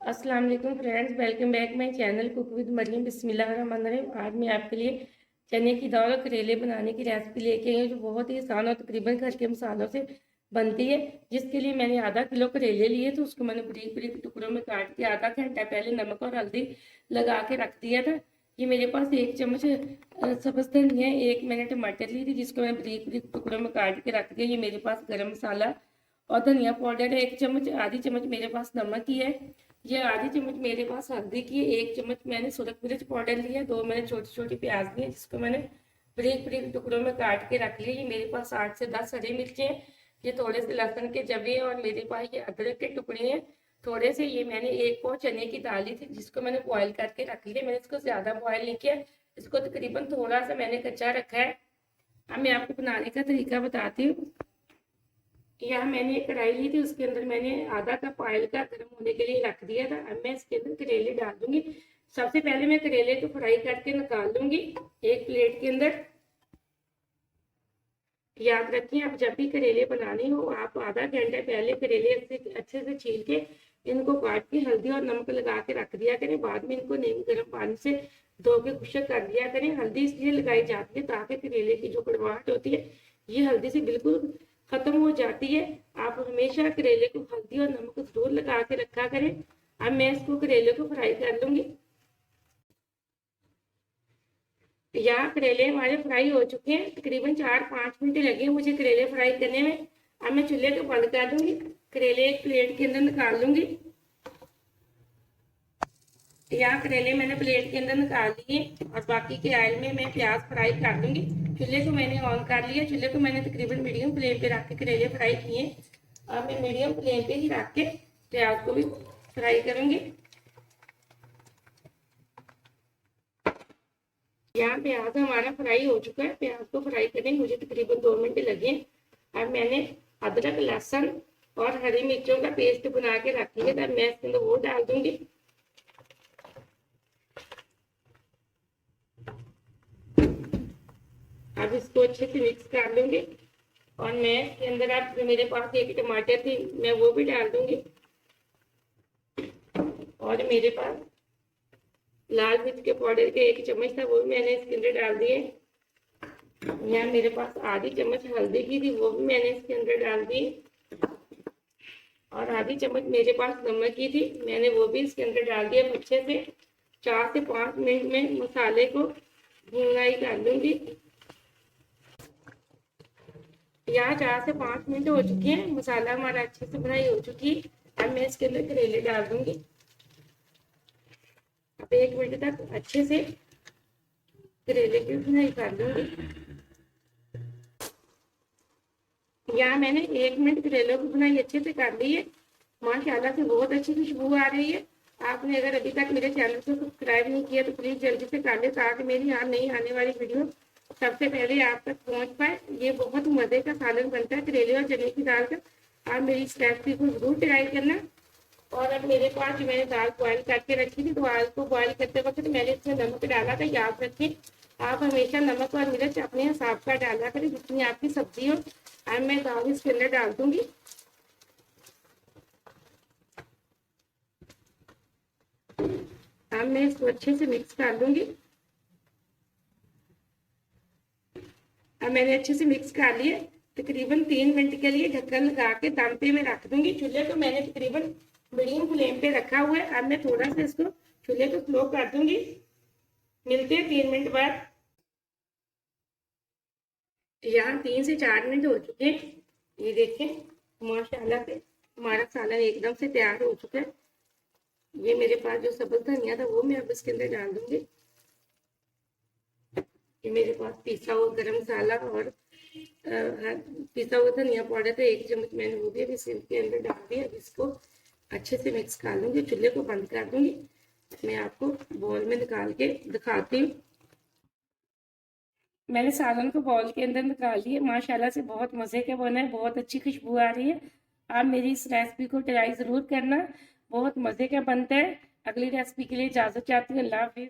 अस्सलाम वालेकुम friends, welcome back my channel cook with Mariyam. बिस्मिल्लाहिर्रहमानिर्रहीम। आज मैं आपके लिए चने की दाल और करेले बनाने की रेसिपी लेके आई हूँ, जो बहुत ही आसान और तकरीबन घर के मसालों से बनती है। जिसके लिए मैंने आधा किलो करेले लिए, तो उसको मैंने बारीक बारीक टुकड़ों में काट के आधा घंटा पहले नमक और हल्दी लगा के रख दिया था। ये मेरे पास 1 चम्मच सब्ज़ धनिया, 1 मैंने टमाटर ली थी जिसको मैंने बारीक बारीक टुकड़ों में काट के रख दिया। ये मेरे पास गरम मसाला और धनिया पाउडर है 1 चम्मच, आधी चम्मच मेरे पास नमक की है, ये आधी चम्मच मेरे पास हल्दी की है, 1 चम्मच मैंने सुरख मिर्च पाउडर लिया, 2 मैंने छोटी छोटी प्याज ली जिसको मैंने बारीक बारीक टुकड़ों में काट के रख लिया। ये मेरे पास 8 से 10 हरी मिर्चें हैं, ये थोड़े से लहसुन के जवे हैं, और मेरे पास ये अदरक के टुकड़े हैं थोड़े से। ये मैंने 1 पाव चने की दाल ली थी जिसको मैंने बॉयल करके रख लिया। मैंने इसको ज्यादा बॉयल नहीं किया, इसको तकरीबन थोड़ा सा मैंने कच्चा रखा है। अब मैं आपको बनाने का तरीका बताती हूँ। यहाँ मैंने एक कढ़ाई ली थी, उसके अंदर मैंने आधा कप ऑयल का गर्म होने के लिए रख दिया था। अब मैं इसके अंदर करेले डाल दूंगी। सबसे पहले मैं करेले को फ्राई करके निकाल दूंगी एक प्लेट के अंदर। याद रखिए, आप जब भी करेले बनाने हो, आप आधा घंटे पहले करेले अच्छे से छील के इनको काट के हल्दी और नमक लगा के रख दिया करें। बाद में इनको नीम गर्म पानी से धो के खुश्क कर दिया करें। हल्दी इसलिए लगाई जाती है ताकि करेले की जो कड़वाहट होती है ये हल्दी से बिल्कुल खत्म हो जाती है। आप हमेशा करेले को हल्दी और नमक जरूर लगा के रखा करें। अब मैं इसको करेले को फ्राई कर लूंगी। यहाँ करेले हमारे फ्राई हो चुके हैं, तकरीबन 4-5 मिनट लगे मुझे करेले फ्राई करने में। अब मैं चूल्हे को बंद कर दूंगी, करेले एक प्लेट के अंदर निकाल लूंगी। यहाँ करेले मैंने प्लेट के अंदर निकाल लिए, और बाकी के ऑयल में मैं प्याज फ्राई कर दूंगी। चूल्हे को मैंने ऑन कर लिया, चूल्हे को मैंने तकरीबन मीडियम फ्लेम पे रख के करेले फ्राई किए। अब मैं मीडियम फ्लेम पे ही रख के प्याज को भी फ्राई करूंगी। यहाँ प्याज हमारा फ्राई हो चुका है। प्याज को फ्राई करने मुझे तकरीबन 2 मिनट लगे। अब मैंने अदरक, लहसुन और हरी मिर्चों का पेस्ट बना के रख लिया था, मैं इसके अंदर वो डाल दूंगी। अब इसको अच्छे से मिक्स कर लूंगी, और मैं इसके अंदर अब मेरे पास 1 टमाटर थी, मैं वो भी डाल दूंगी। और मेरे पास लाल मिर्च के पाउडर के 1 चम्मच था, वो भी मैंने इसके अंदर डाल दिए। यहाँ मेरे पास आधी चम्मच हल्दी की थी, वो भी मैंने इसके अंदर डाल दी। और आधी चम्मच मेरे पास नमक की थी, मैंने वो भी इसके अंदर डाल दिया। अच्छे से 4 से 5 मिनट में मसाले को भुनाई कर लूंगी। यहाँ 4 से 5 मिनट हो चुके हैं, मसाला हमारा अच्छे से भुनाई हो चुकी है। अब मैं इसके अंदर करेले डाल दूंगी। अब 1 मिनट तक अच्छे से करेले की भुनाई कर लूंगी। यहाँ मैंने 1 मिनट करेले की भुनाई अच्छे से कर ली है। माशाल्लाह से बहुत अच्छी खुशबू आ रही है। आपने अगर अभी तक मेरे चैनल को सब्सक्राइब नहीं किया तो प्लीज जल्दी से कर ले, ताकि मेरी यहाँ नई आने वाली वीडियो सबसे पहले आप तक पहुंच पाए। ये बहुत मजे का सालन बनता है करेले और चने की दाल का। आप मेरी इस रेसिपी को जरूर ट्राई करना। और अब मेरे पास जो मैंने दाल बॉयल करके रखी थी, दाल को बॉयल करते वक्त मैंने इसमें नमक डाला था। याद रखें, आप हमेशा नमक और मिर्च अपने हिसाब का डाला करें जितनी आपकी सब्जी हो। अब मैं दाल इसके अंदर डाल दूंगी। अब मैं इसको अच्छे से मिक्स कर दूंगी। अब मैंने अच्छे से मिक्स कर लिया। तकरीबन 3 मिनट के लिए ढक्कन लगा के दम पे मैं रख दूंगी। चूल्हे को मैंने तकरीबन मीडियम फ्लेम पे रखा हुआ है। अब मैं थोड़ा सा इसको चूल्हे को स्लो कर दूंगी। मिलते हैं 3 मिनट बाद। यहाँ 3 से 4 मिनट हो चुके हैं। ये देखें माशाल्लाह से हमारा सालन एकदम से तैयार हो चुका है। ये मेरे पास जो सब्ज धनिया था वो मैं अब इसके अंदर डाल दूंगी। ये मेरे पास पिसा हुआ गरम मसाला और पिसा हुआ धनिया पाउडर था 1 चम्मच, मैंने वो भी अब इसके अंदर डाल दिया। अब इसको अच्छे से मिक्स कर लूंगी, चूल्हे को बंद कर दूंगी। मैं आपको बॉल में निकाल के दिखाती हूँ। मैंने सालन को बॉल के अंदर निकाल लिया। माशाल्लाह से बहुत मज़े का बना है, बहुत अच्छी खुशबू आ रही है। आप मेरी इस रेसिपी को ट्राई ज़रूर करना, बहुत मज़े का बनता है। अगली रेसिपी के लिए इजाज़त चाहती हूँ। अल्लाह हाफिज़।